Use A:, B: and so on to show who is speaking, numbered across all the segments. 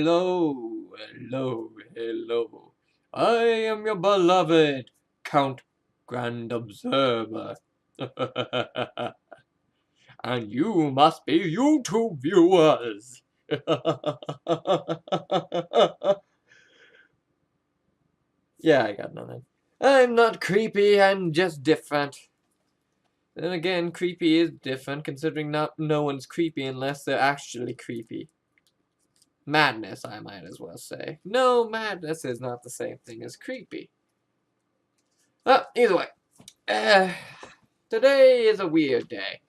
A: hello, hello, hello. I am your beloved Count Grand Observer. And you must be YouTube viewers. Yeah, I got nothing. I'm not creepy, I'm just different. Then again, creepy is different, considering no one's creepy unless they're actually creepy. Madness, I might as well say. No, madness is not the same thing as creepy. Either way. Today is a weird day.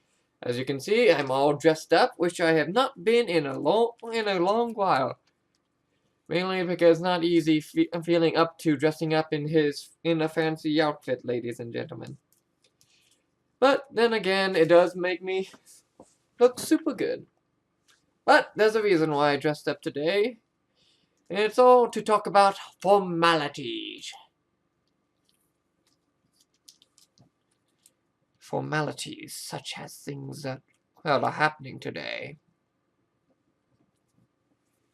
A: As you can see, I'm all dressed up, which I have not been in a long while. Mainly because it's not easy feeling up to dressing up in a fancy outfit, ladies and gentlemen. But then again, it does make me look super good. But there's a reason why I dressed up today. And it's all to talk about formalities. Formalities, such as things that, well, are happening today.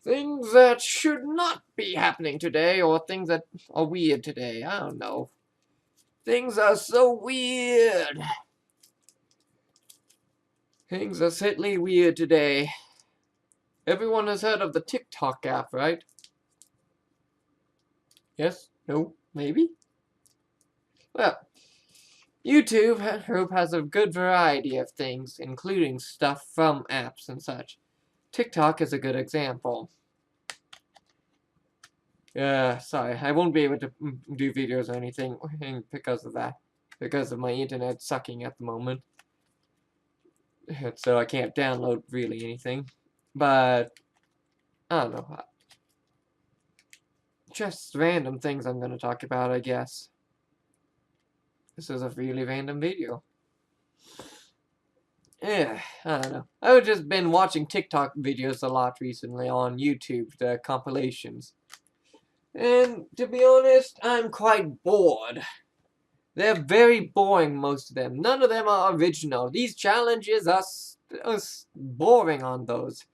A: Things that should not be happening today, or things that are weird today. I don't know. Things are so weird. Things are certainly weird today. Everyone has heard of the TikTok app, right? Yes? No? Maybe? Well, YouTube, I hope, has a good variety of things, including stuff from apps and such. TikTok is a good example. Sorry, I won't be able to do videos or anything because of that. Because of my internet sucking at the moment. So I can't download really anything. But, I don't know. Just random things I'm going to talk about, I guess. This is a really random video. Yeah, I don't know. I've just been watching TikTok videos a lot recently on YouTube, the compilations. And to be honest, I'm quite bored. They're very boring, most of them. None of them are original. These challenges are boring on those.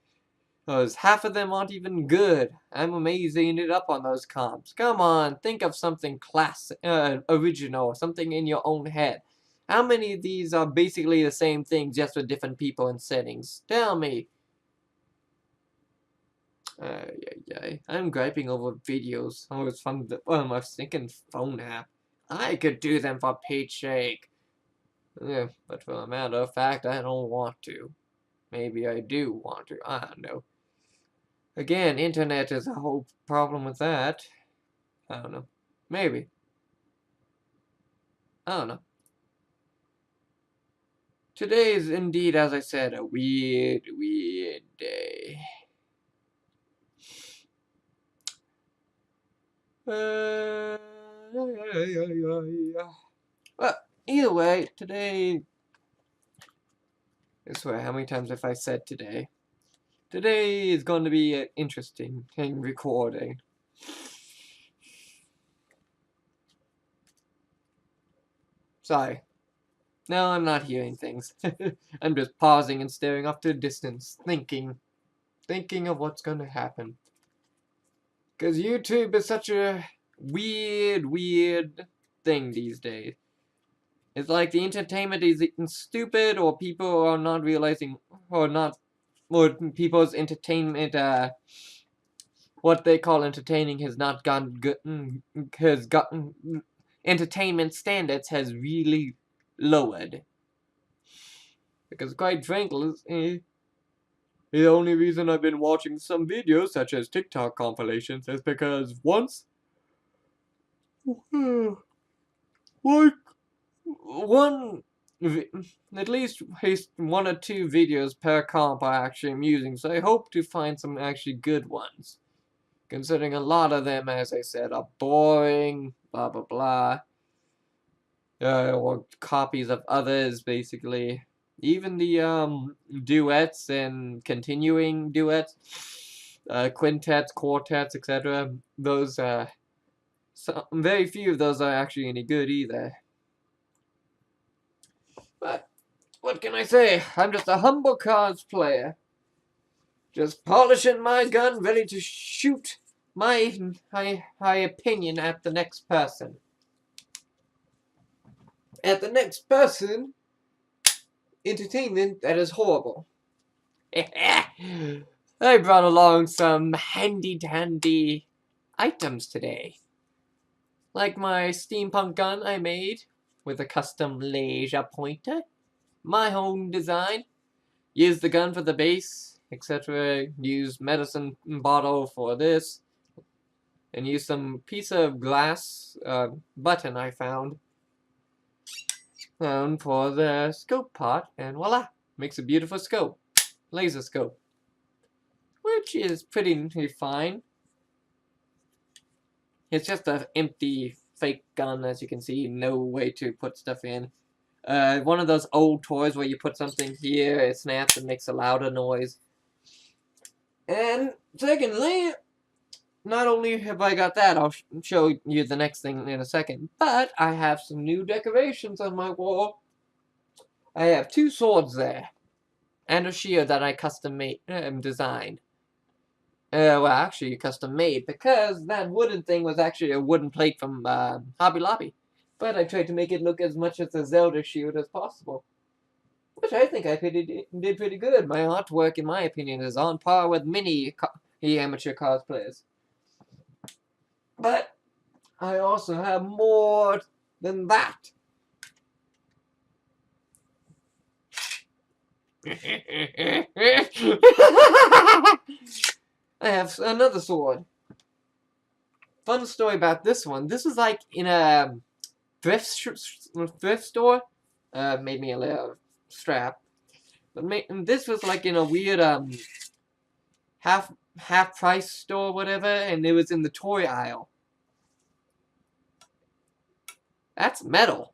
A: Because half of them aren't even good. I'm amazed they ended up on those comps. Come on, think of something classic, original, something in your own head. How many of these are basically the same thing, just with different people and settings? Tell me. I'm griping over videos. Oh, it's from my stinking phone app. I could do them for Pete's sake. Yeah, but for a matter of fact, I don't want to. Maybe I do want to. I don't know. Again, internet is a whole problem with that. I don't know. Maybe. I don't know. Today is indeed, as I said, a weird, weird day. Well, either way, today... I swear, how many times have I said today? Today is going to be an interesting recording. Sorry. No, I'm not hearing things. I'm just pausing and staring off to the distance, thinking of what's going to happen. Because YouTube is such a weird, weird thing these days. It's like the entertainment is stupid, or people are not realizing, or people's entertainment, what they call entertaining has not gone good, has gotten, entertainment standards has really lowered. Because quite frankly, the only reason I've been watching some videos, such as TikTok compilations, is because once, like, at least one or two videos per comp are actually amusing, so I hope to find some actually good ones. Considering a lot of them, as I said, are boring, blah blah blah. Or copies of others, basically. Even the duets and continuing duets, quintets, quartets, etc. Those very few of those are actually any good either. But what can I say? I'm just a humble cosplayer. Just polishing my gun, ready to shoot my high opinion at the next person. At the next person, entertainment that is horrible. I brought along some handy-dandy items today. Like my steampunk gun I made with a custom laser pointer. My own design. Use the gun for the base, etc. Use medicine bottle for this. And use some piece of glass button I found for the scope part. And voila! Makes a beautiful scope. Laser scope. Which is pretty fine. It's just an empty fake gun, as you can see. No way to put stuff in. One of those old toys where you put something here, it snaps and makes a louder noise. And secondly, not only have I got that, I'll show you the next thing in a second, but I have some new decorations on my wall. I have 2 swords there, and a shield that I custom made, designed. Well, actually custom made, because that wooden thing was actually a wooden plate from Hobby Lobby. But I tried to make it look as much as a Zelda shield as possible. Which I think I did pretty good. My artwork, in my opinion, is on par with many amateur cosplayers. But I also have more than that. I have another sword. Fun story about this one. This was like in a thrift store. Made me a little strap. But this was like in a weird half price store, whatever, and it was in the toy aisle. That's metal.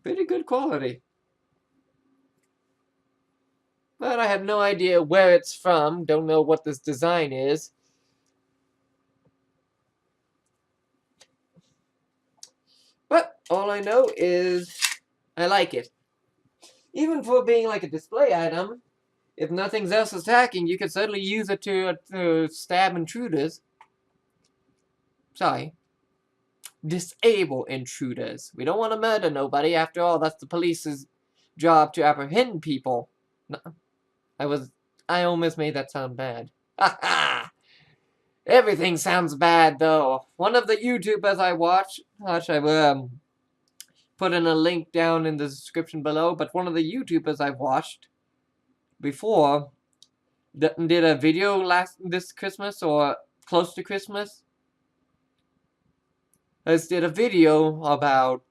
A: Pretty good quality. But I have no idea where it's from. Don't know what this design is. But all I know is I like it. Even for being like a display item, if nothing else is attacking, you could certainly use it to stab intruders. Sorry. Disable intruders. We don't want to murder nobody. After all, that's the police's job to apprehend people. No, I almost made that sound bad. Ha ha! Everything sounds bad, though. One of the YouTubers I watch, I will put in a link down in the description below, but one of the YouTubers I've watched before did a video this Christmas, or close to Christmas. Did a video about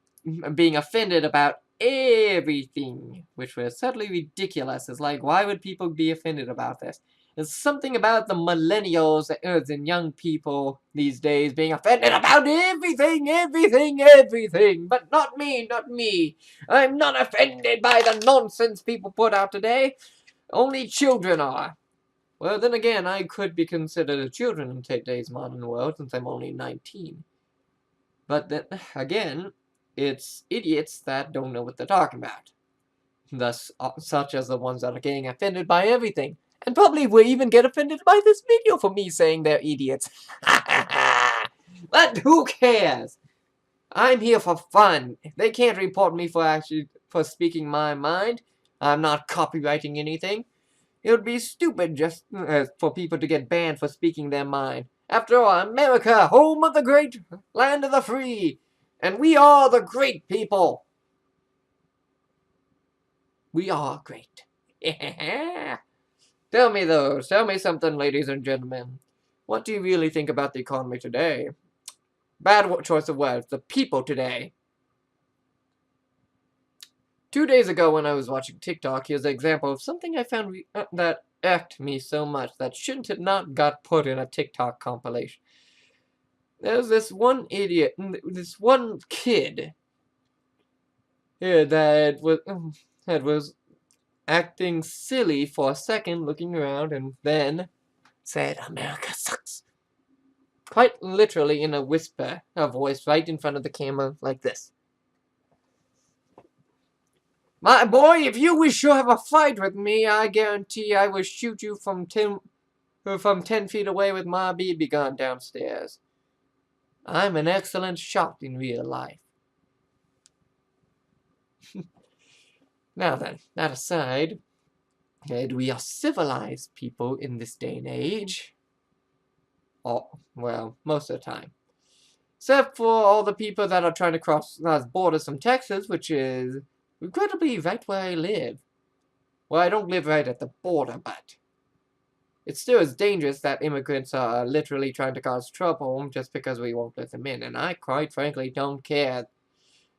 A: being offended about everything, which was certainly ridiculous. It's like, why would people be offended about this? There's something about the millennials and young people these days being offended about everything, but not me, not me. I'm not offended by the nonsense people put out today. Only children are. Well, then again, I could be considered a children in today's modern world since I'm only 19. But then, again, it's idiots that don't know what they're talking about. Thus, such as the ones that are getting offended by everything. And probably will even get offended by this video for me saying they're idiots. But who cares? I'm here for fun. They can't report me for speaking my mind. I'm not copywriting anything. It would be stupid just for people to get banned for speaking their mind. After all, America, home of the great, land of the free. And we are the great people. We are great. Tell me something, ladies and gentlemen. What do you really think about the economy today? Bad choice of words. The people today. 2 days ago when I was watching TikTok, here's an example of something I found that irked me so much that shouldn't have not got put in a TikTok compilation. There's this one idiot, this one kid here that was acting silly for a second, looking around, and then said, "America sucks." Quite literally in a voice right in front of the camera, like this. My boy, if you wish to have a fight with me, I guarantee I will shoot you from 10 feet away with my BB gun downstairs. I'm an excellent shot in real life. Now then, that aside, we are civilized people in this day and age. Oh, well, most of the time. Except for all the people that are trying to cross borders from Texas, which is incredibly right where I live. Well, I don't live right at the border, but it still is dangerous that immigrants are literally trying to cause trouble just because we won't let them in, and I quite frankly don't care.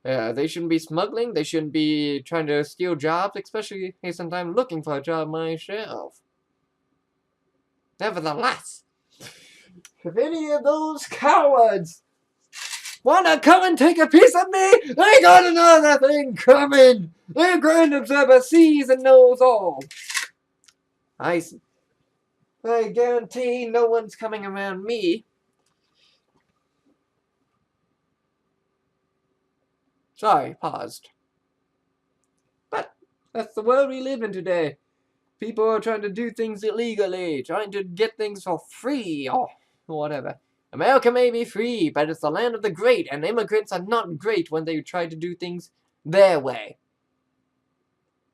A: They shouldn't be smuggling, they shouldn't be trying to steal jobs, especially since I'm looking for a job myself. Nevertheless, if any of those cowards wanna come and take a piece of me, they got another thing coming! The Grand Observer sees and knows all. I guarantee no one's coming around me. Sorry, paused. But that's the world we live in today. People are trying to do things illegally, trying to get things for free, or whatever. America may be free, but it's the land of the great, and immigrants are not great when they try to do things their way.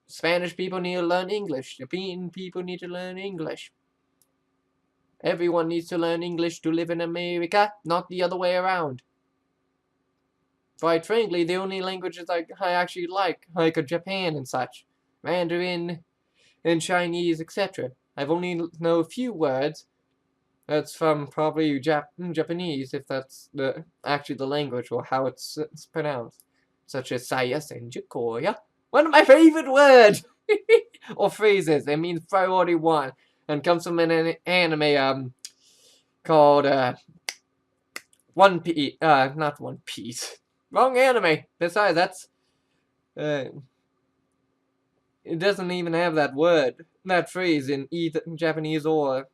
A: Spanish people need to learn English. European people need to learn English. Everyone needs to learn English to live in America, not the other way around. Quite frankly, the only languages I actually like Japan and such. Mandarin and Chinese, etc. I've only know a few words. That's from probably Japanese, if that's actually the language or how it's pronounced. Such as Saya Senjukoya. One of my favorite words! Or phrases. It means priority one. And comes from an anime called One Piece. Not One Piece. Wrong anime. Besides, that's it doesn't even have that word, that phrase in either Japanese or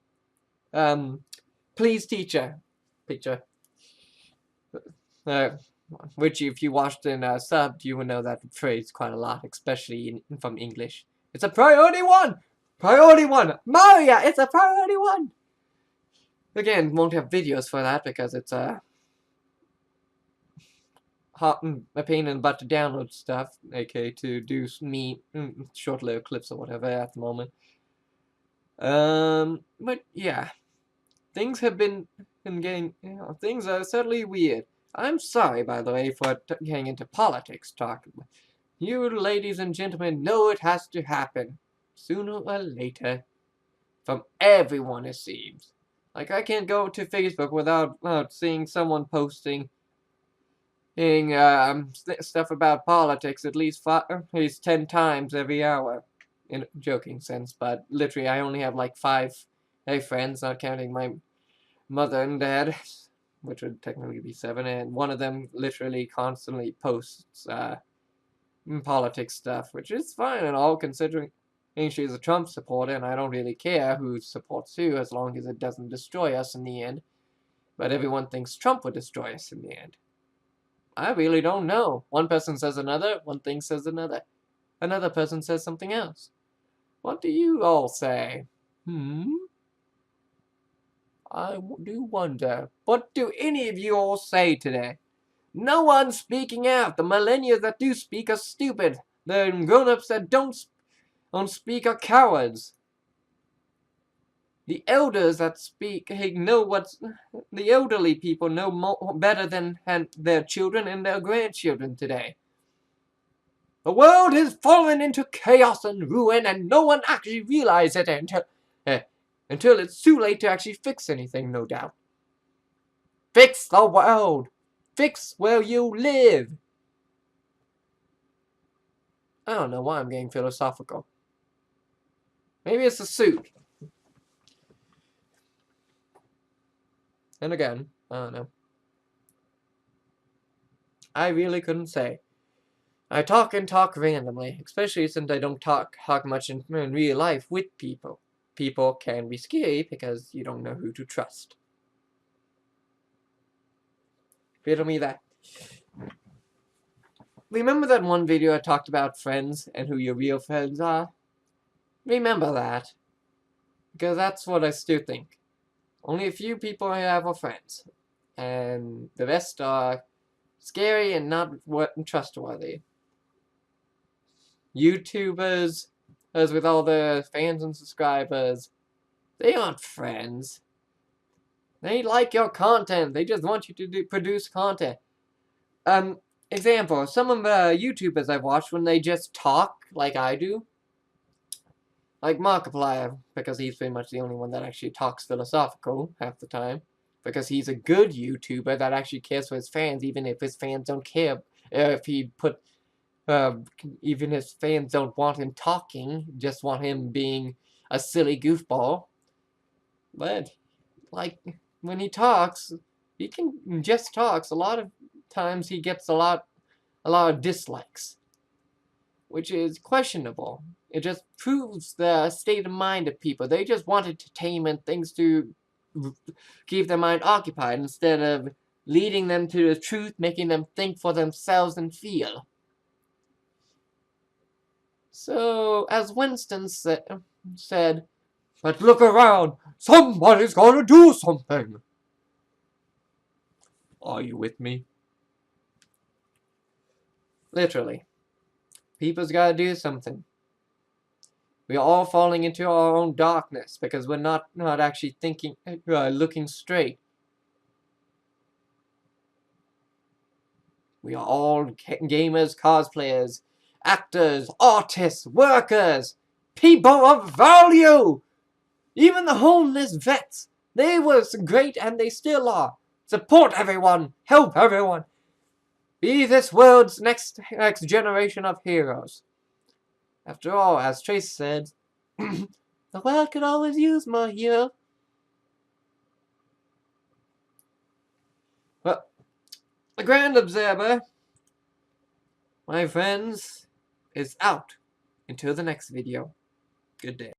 A: please teacher picture. Which if you watched in subbed, you would know that phrase quite a lot, especially from English. It's a priority one! Priority one! Maria, it's a priority one! Again, won't have videos for that because it's a pain in the butt to download stuff, aka to do short little clips or whatever at the moment. But yeah, things have been getting, things are certainly weird. I'm sorry, by the way, for getting into politics talk. You ladies and gentlemen know it has to happen sooner or later from everyone, it seems. Like, I can't go to Facebook without seeing someone posting stuff about politics at least 10 times every hour. In a joking sense, but literally I only have like 5 friends, not counting my mother and dad, which would technically be 7, and one of them literally constantly posts politics stuff, which is fine and all, considering she's a Trump supporter, and I don't really care who supports who as long as it doesn't destroy us in the end. But everyone thinks Trump would destroy us in the end. I really don't know. One person says another, one thing says another. Another person says something else. What do you all say? I do wonder. What do any of you all say today? No one's speaking out. The millennials that do speak are stupid. The grown-ups that don't speak are cowards. The elders that speak know what's... The elderly people know better than their children and their grandchildren today. The world has fallen into chaos and ruin, and no one actually realizes it until it's too late to actually fix anything, no doubt. Fix the world! Fix where you live! I don't know why I'm getting philosophical. Maybe it's the suit. And again, I don't know. I really couldn't say. I talk and talk randomly, especially since I don't talk much in real life with people. People can be scary because you don't know who to trust. Riddle me that. remember that one video I talked about friends and who your real friends are? Remember that. Because that's what I still think. Only a few people I have are friends. And the rest are scary and not trustworthy. YouTubers, as with all their fans and subscribers, they aren't friends. They like your content. They just want you to produce content. Example, some of the YouTubers I've watched when they just talk like I do, like markiplier, because he's pretty much the only one that actually talks philosophical half the time, because he's a good YouTuber that actually cares for his fans, even if his fans don't care. If he put, even his fans don't want him talking, just want him being a silly goofball. But like when he talks, he can just talks. A lot of times he gets a lot of dislikes, which is questionable. It just proves the state of mind of people. They just want entertainment, things to keep their mind occupied instead of leading them to the truth, making them think for themselves and feel. So, as Winston said, but look around, somebody's gonna do something. Are you with me? Literally. People's gotta do something. We are all falling into our own darkness because we're not actually thinking, looking straight. We are all gamers, cosplayers, actors, artists, workers, people of value. Even the homeless vets, they were great and they still are. Support everyone, help everyone. Be this world's next generation of heroes. After all, as Trace said, the world could always use more heroes. Well, the Grand Observer, my friends, is out. Until the next video. Good day.